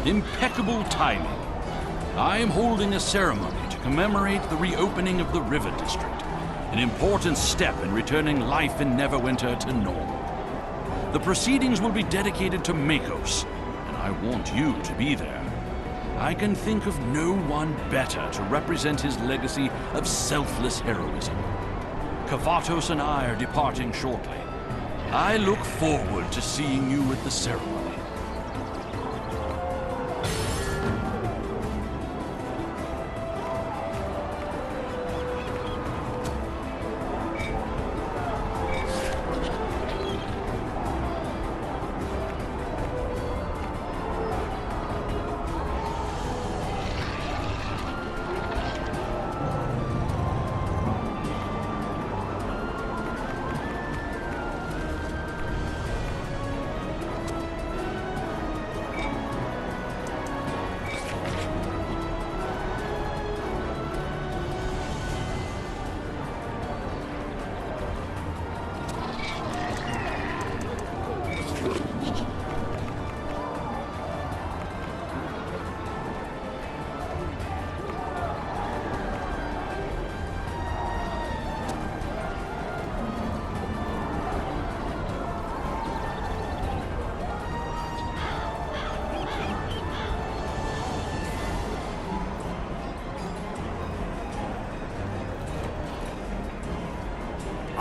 Impeccable timing. I am holding a ceremony to commemorate the reopening of the River District, an important step in returning life in Neverwinter to normal. The proceedings will be dedicated to Makos, and I want you to be there. I can think of no one better to represent his legacy of selfless heroism. Kavatos and I are departing shortly. I look forward to seeing you at the ceremony.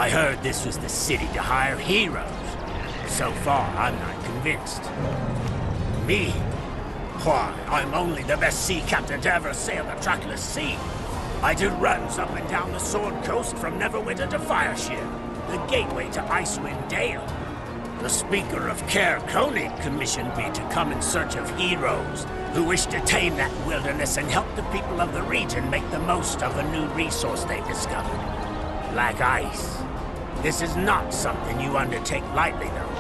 I heard this was the city to hire heroes. So far, I'm not convinced. Me? Why, I'm only the best sea captain to ever sail the trackless sea. I did runs up and down the Sword Coast from Neverwinter to Fireshare, the gateway to Icewind Dale. The Speaker of Care Koenig commissioned me to come in search of heroes who wish to tame that wilderness and help the people of the region make the most of a new resource they discovered. Black ice. This is not something you undertake lightly, though.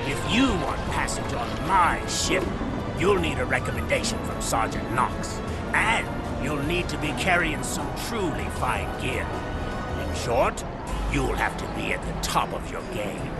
If you want passage on my ship, you'll need a recommendation from Sergeant Knox. And you'll need to be carrying some truly fine gear. In short, you'll have to be at the top of your game.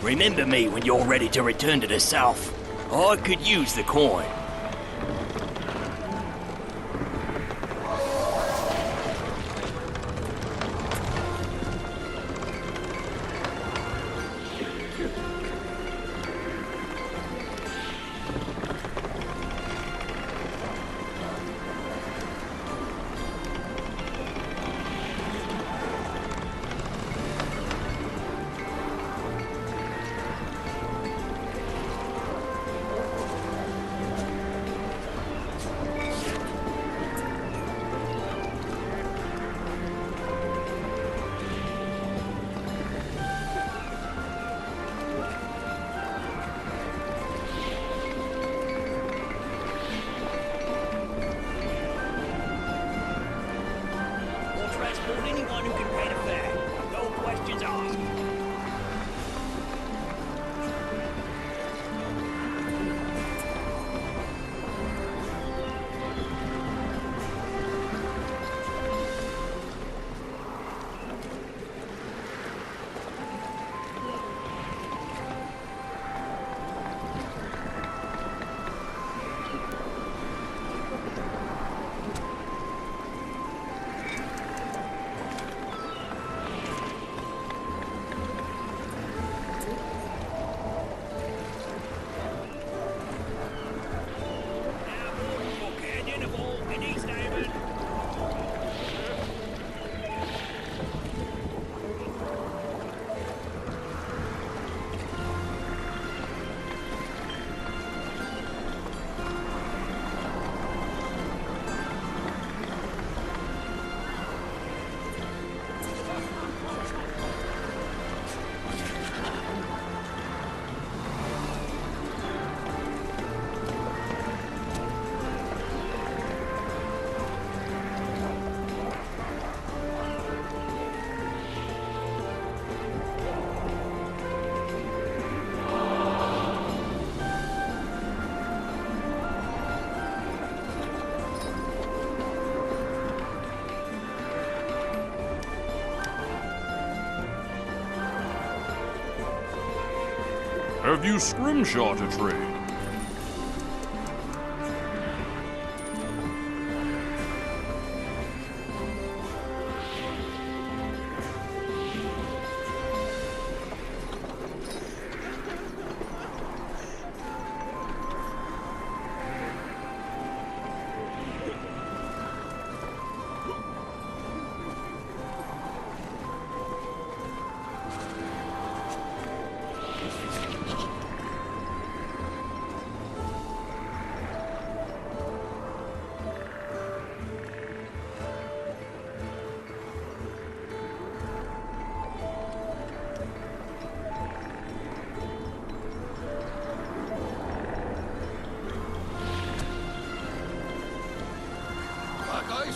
Remember me when you're ready to return to the south. I could use the coin. hold anyone who can pay the fare. No questions asked. Have you scrimshot a trade?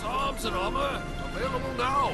Arms and armor available now.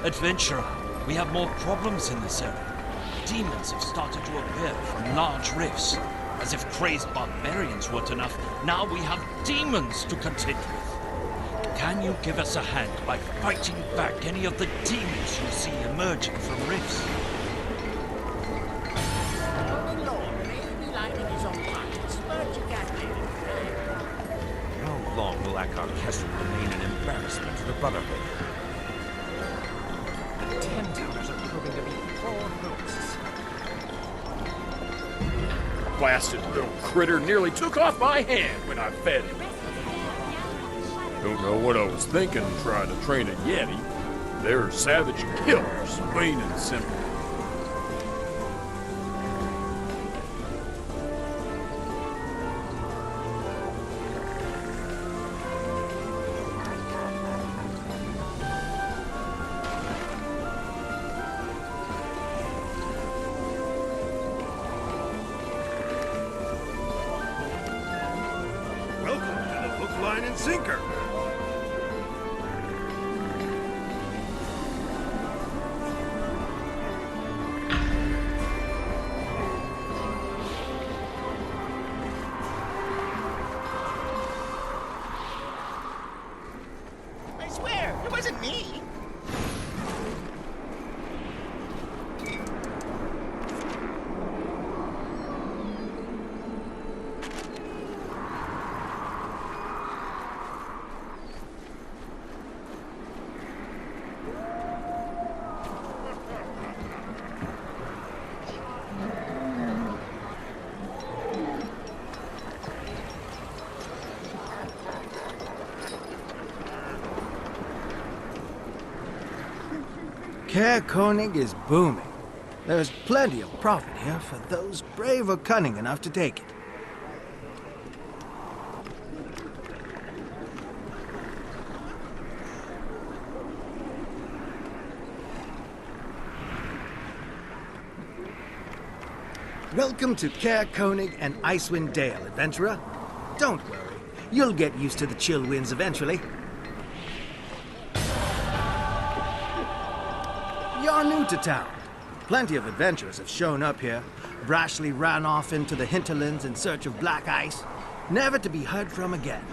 Adventurer, we have more problems in this area. Demons have started to appear from large rifts. As if crazed barbarians weren't enough, now we have demons to contend with. Can you give us a hand by fighting back any of the demons you see emerging from rifts? How long will Akar Kessil remain an embarrassment to the Brotherhood? The 10 Towers are proving to be poor ghosts. Blasted little critter nearly took off my hand when I fed him. Don't know what I was thinking trying to train a Yeti. They're savage killers, plain and simple. Line and sinker. I swear, it was wasn't me. Caer Konig is booming. There's plenty of profit here for those brave or cunning enough to take it. Welcome to Caer Konig and Icewind Dale, adventurer. Don't worry, you'll get used to the chill winds eventually. You're new to town. Plenty of adventurers have shown up here, brashly ran off into the hinterlands in search of black ice, never to be heard from again.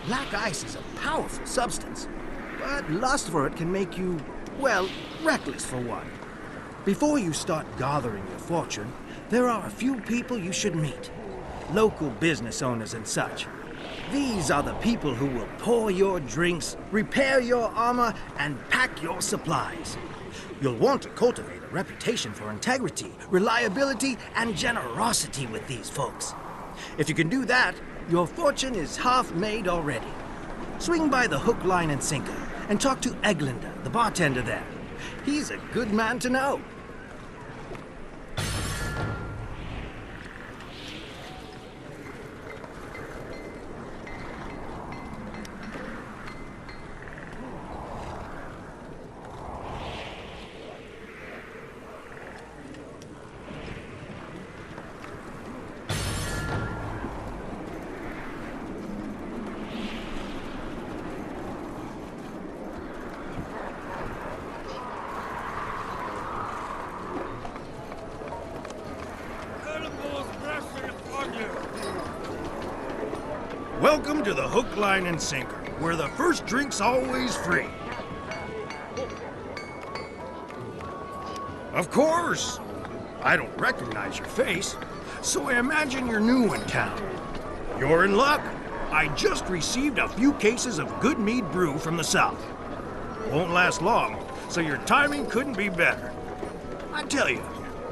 Black ice is a powerful substance, but lust for it can make you, well, reckless for one. Before you start gathering your fortune, there are a few people you should meet. Local business owners and such. These are the people who will pour your drinks, repair your armor, and pack your supplies. You'll want to cultivate a reputation for integrity, reliability, and generosity with these folks. If you can do that, your fortune is half made already. Swing by the Hook, Line, and Sinker and talk to Eglander, the bartender there. He's a good man to know. Welcome to the Hook, Line, and Sinker, where the first drink's always free. Of course. I don't recognize your face, so I imagine you're new in town. You're in luck. I just received a few cases of good mead brew from the south. Won't last long, so your timing couldn't be better. I tell you,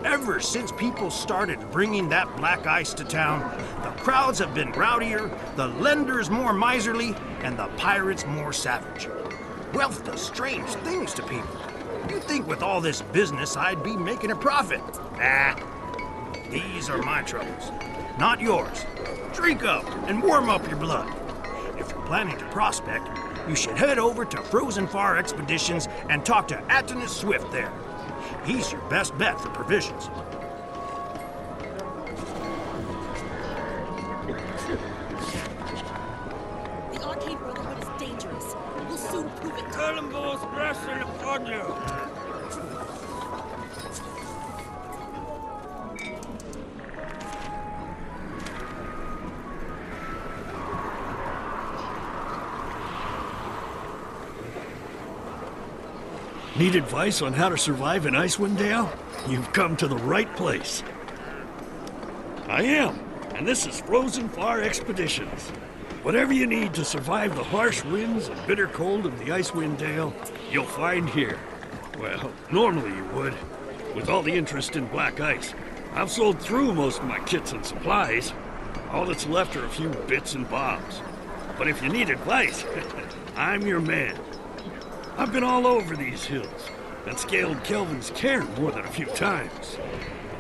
ever since people started bringing that black ice to town, the crowds have been rowdier, the lenders more miserly, and the pirates more savage. Wealth does strange things to people. You'd think with all this business I'd be making a profit. Nah, these are my troubles, not yours. Drink up and warm up your blood. If you're planning to prospect, you should head over to Frozen Far Expeditions and talk to Attinus Swift there. He's your best bet for provisions. The Arcade Brotherhood is dangerous. We'll soon prove it. Tell them both wrestling upon you. Need advice on how to survive in Icewind Dale? You've come to the right place. I am, and this is Frozen Far Expeditions. Whatever you need to survive the harsh winds and bitter cold of the Icewind Dale, you'll find here. Well, normally you would. With all the interest in black ice, I've sold through most of my kits and supplies. All that's left are a few bits and bobs. But if you need advice, I'm your man. I've been all over these hills and scaled Kelvin's cairn more than a few times.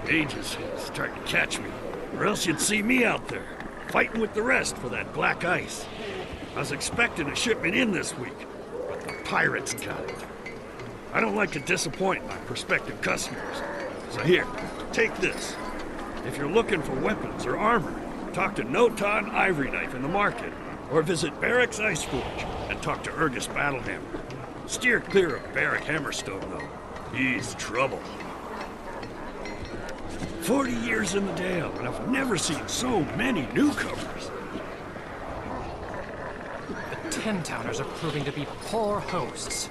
Ages is starting to catch me, or else you'd see me out there, fighting with the rest for that black ice. I was expecting a shipment in this week, but the pirates got it. I don't like to disappoint my prospective customers, so here, take this. If you're looking for weapons or armor, talk to Noton Ivory Knife in the market, or visit Barrack's Ice Forge and talk to Urgus Battlehammer. Steer clear of Barrack Hammerstone, though. He's trouble. 40 years in the Dale, and I've never seen so many newcomers. The Ten-Towners are proving to be poor hosts.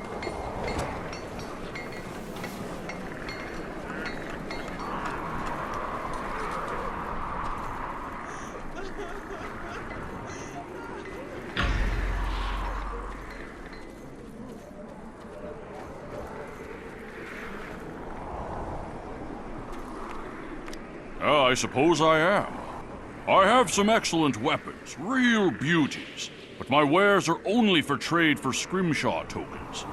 I suppose I am. I have some excellent weapons, real beauties, but my wares are only for trade for scrimshaw tokens.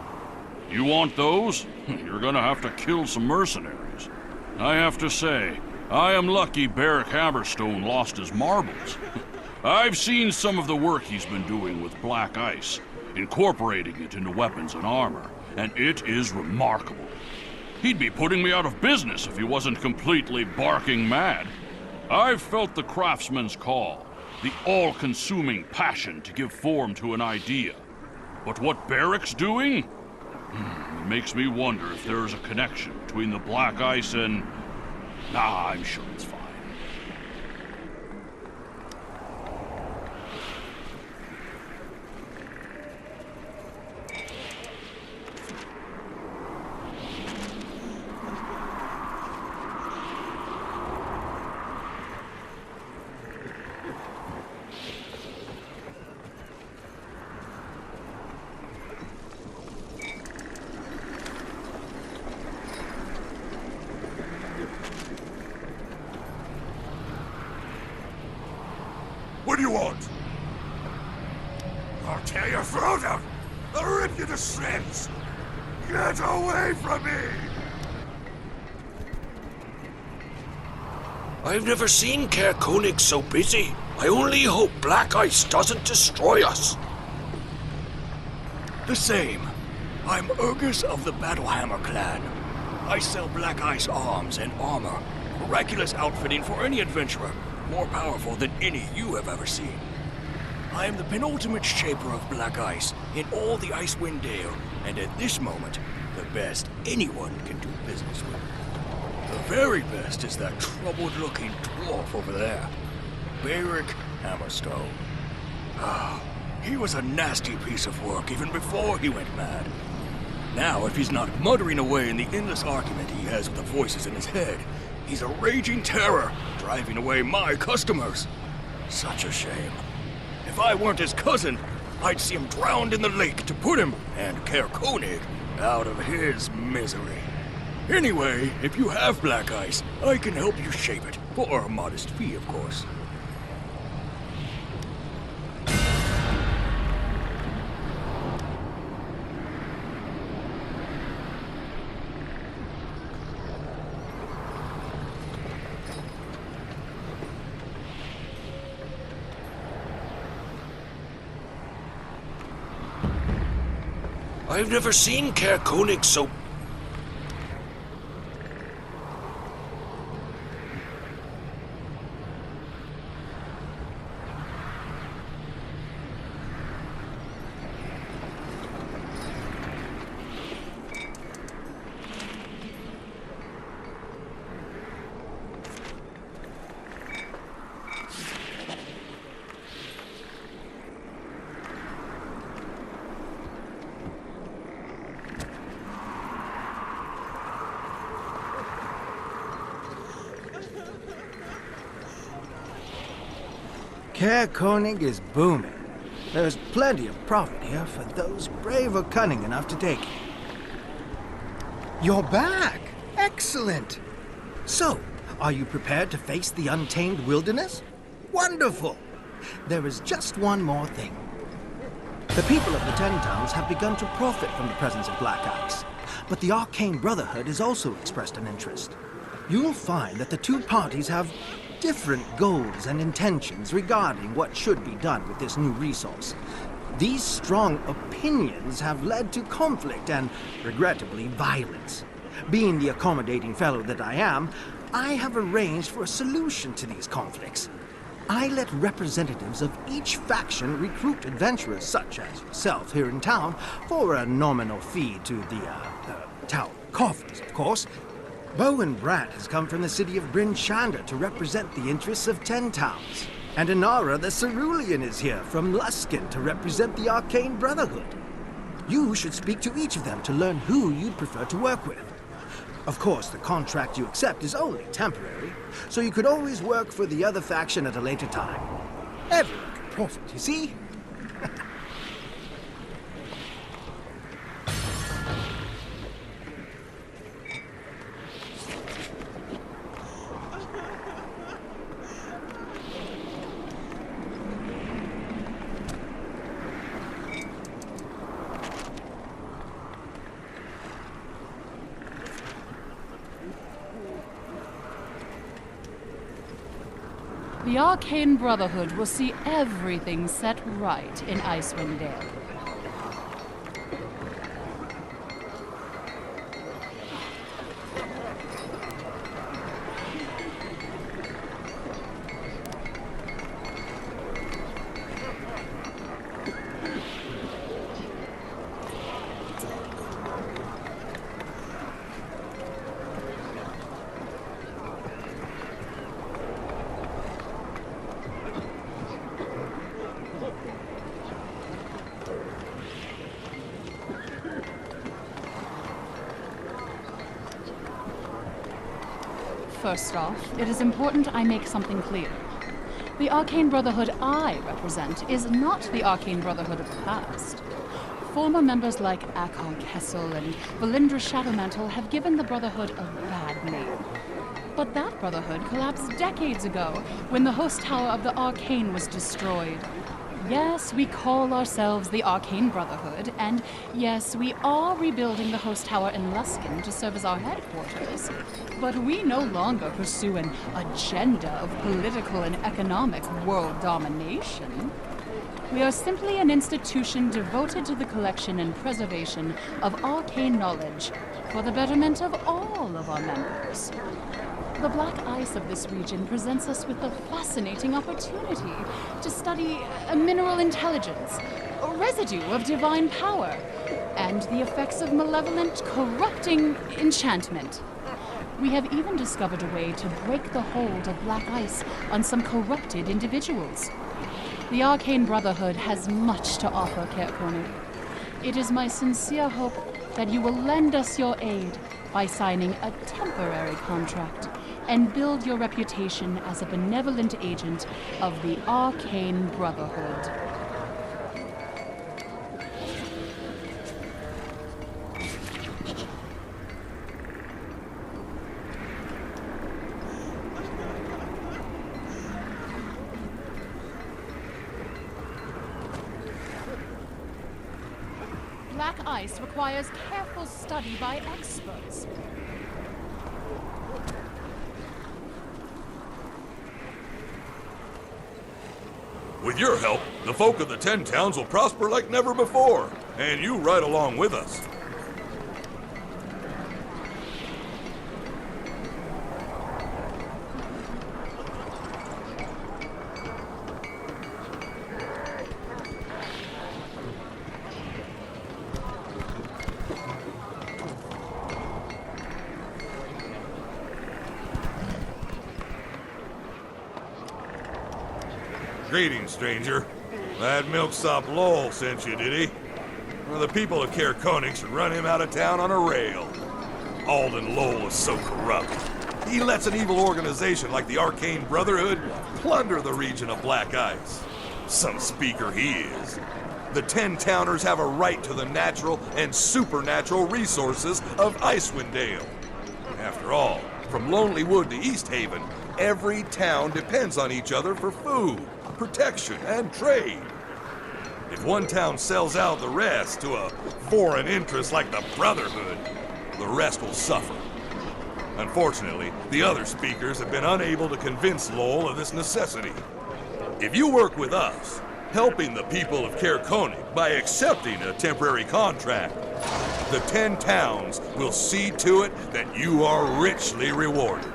You want those? You're gonna have to kill some mercenaries. I have to say, I am lucky Beric Hammerstone lost his marbles. I've seen some of the work he's been doing with black ice, incorporating it into weapons and armor, and it is remarkable. He'd be putting me out of business if he wasn't completely barking mad. I've felt the craftsman's call, the all-consuming passion to give form to an idea. But what Beric's doing? It makes me wonder if there is a connection between the black ice and... Nah, I'm sure it's fine. What do you want? I'll tear your throat out! I'll rip you to shreds! Get away from me! I've never seen Caer Konig so busy. I only hope black ice doesn't destroy us. The same. I'm Urgus of the Battlehammer clan. I sell black ice arms and armor. Miraculous outfitting for any adventurer. More powerful than any you have ever seen. I am the penultimate shaper of black ice in all the Icewind Dale, and at this moment, the best anyone can do business with. The very best is that troubled-looking dwarf over there, Beric Hammerstone. He was a nasty piece of work even before he went mad. Now, if he's not muttering away in the endless argument he has with the voices in his head, he's a raging terror, driving away my customers. Such a shame. If I weren't his cousin, I'd see him drowned in the lake to put him, and Caer Konig, out of his misery. Anyway, if you have black ice, I can help you shape it, for a modest fee, of course. I've never seen Caer Konig so... Caer Konig is booming. There's plenty of profit here for those brave or cunning enough to take it. You're back! Excellent! So, are you prepared to face the untamed wilderness? Wonderful! There is just one more thing. The people of the Ten Towns have begun to profit from the presence of black ice, but the Arcane Brotherhood has also expressed an interest. You'll find that the two parties have different goals and intentions regarding what should be done with this new resource. These strong opinions have led to conflict and, regrettably, violence. Being the accommodating fellow that I am, I have arranged for a solution to these conflicts. I let representatives of each faction recruit adventurers such as yourself here in town for a nominal fee to the town coffers, of course. Bowen Brandt has come from the city of Bryn Shander to represent the interests of Ten Towns. And Inara the Cerulean is here from Luskan to represent the Arcane Brotherhood. You should speak to each of them to learn who you'd prefer to work with. Of course, the contract you accept is only temporary, so you could always work for the other faction at a later time. Everyone can profit, you see? The Arcane Brotherhood will see everything set right in Icewind Dale. First off, it is important I make something clear. The Arcane Brotherhood I represent is not the Arcane Brotherhood of the past. Former members like Akar Kessel and Valindra Shadowmantle have given the Brotherhood a bad name. But that Brotherhood collapsed decades ago when the host tower of the Arcane was destroyed. Yes, we call ourselves the Arcane Brotherhood, and yes, we are rebuilding the host tower in Luskan to serve as our headquarters. But we no longer pursue an agenda of political and economic world domination. We are simply an institution devoted to the collection and preservation of arcane knowledge for the betterment of all of our members. The black ice of this region presents us with a fascinating opportunity to study mineral intelligence, a residue of divine power, and the effects of malevolent, corrupting enchantment. We have even discovered a way to break the hold of black ice on some corrupted individuals. The Arcane Brotherhood has much to offer, Kerkonig. It is my sincere hope that you will lend us your aid by signing a temporary contract and build your reputation as a benevolent agent of the Arcane Brotherhood. Black ice requires careful study by experts. With your help, the folk of the 10 towns will prosper like never before, and you right along with us. Greetings, stranger. That milksop Lowell sent you, did he? Well, the people of Kerkonig should run him out of town on a rail. Alden Lowell is so corrupt. He lets an evil organization like the Arcane Brotherhood plunder the region of Black Ice. Some speaker he is. The 10 towners have a right to the natural and supernatural resources of Icewind Dale. After all, from Lonely Wood to East Haven, every town depends on each other for food, protection, and trade. If one town sells out the rest to a foreign interest like the Brotherhood, the rest will suffer. Unfortunately, the other speakers have been unable to convince Lowell of this necessity. If you work with us, helping the people of Kerkonig by accepting a temporary contract, the 10 towns will see to it that you are richly rewarded.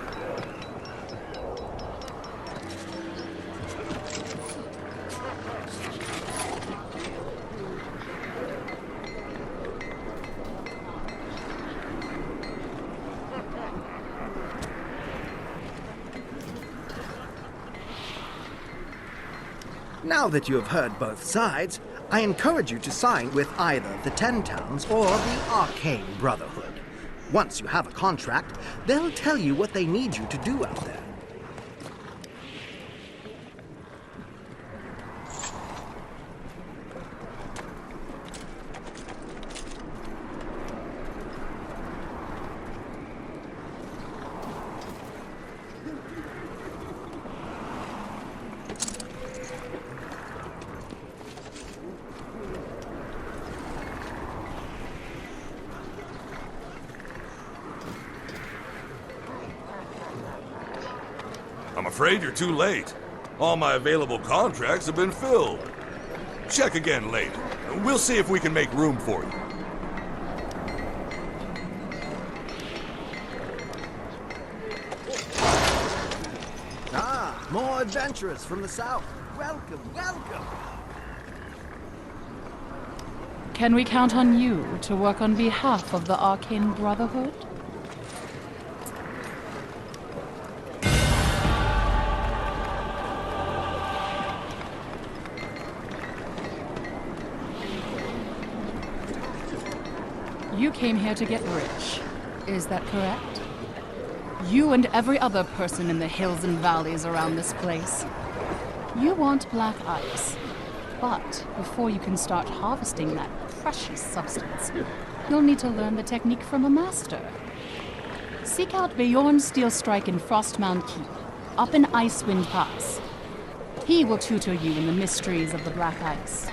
Now that you have heard both sides, I encourage you to sign with either the Ten Towns or the Arcane Brotherhood. Once you have a contract, they'll tell you what they need you to do out there. I'm afraid you're too late. All my available contracts have been filled. Check again later. We'll see if we can make room for you. Ah, more adventurers from the south. Welcome, welcome. Can we count on you to work on behalf of the Arcane Brotherhood? You came here to get rich. Is that correct? You and every other person in the hills and valleys around this place. You want black ice. But before you can start harvesting that precious substance, you'll need to learn the technique from a master. Seek out Bjorn Steelstrike in Frostmound Keep, up in Icewind Pass. He will tutor you in the mysteries of the black ice.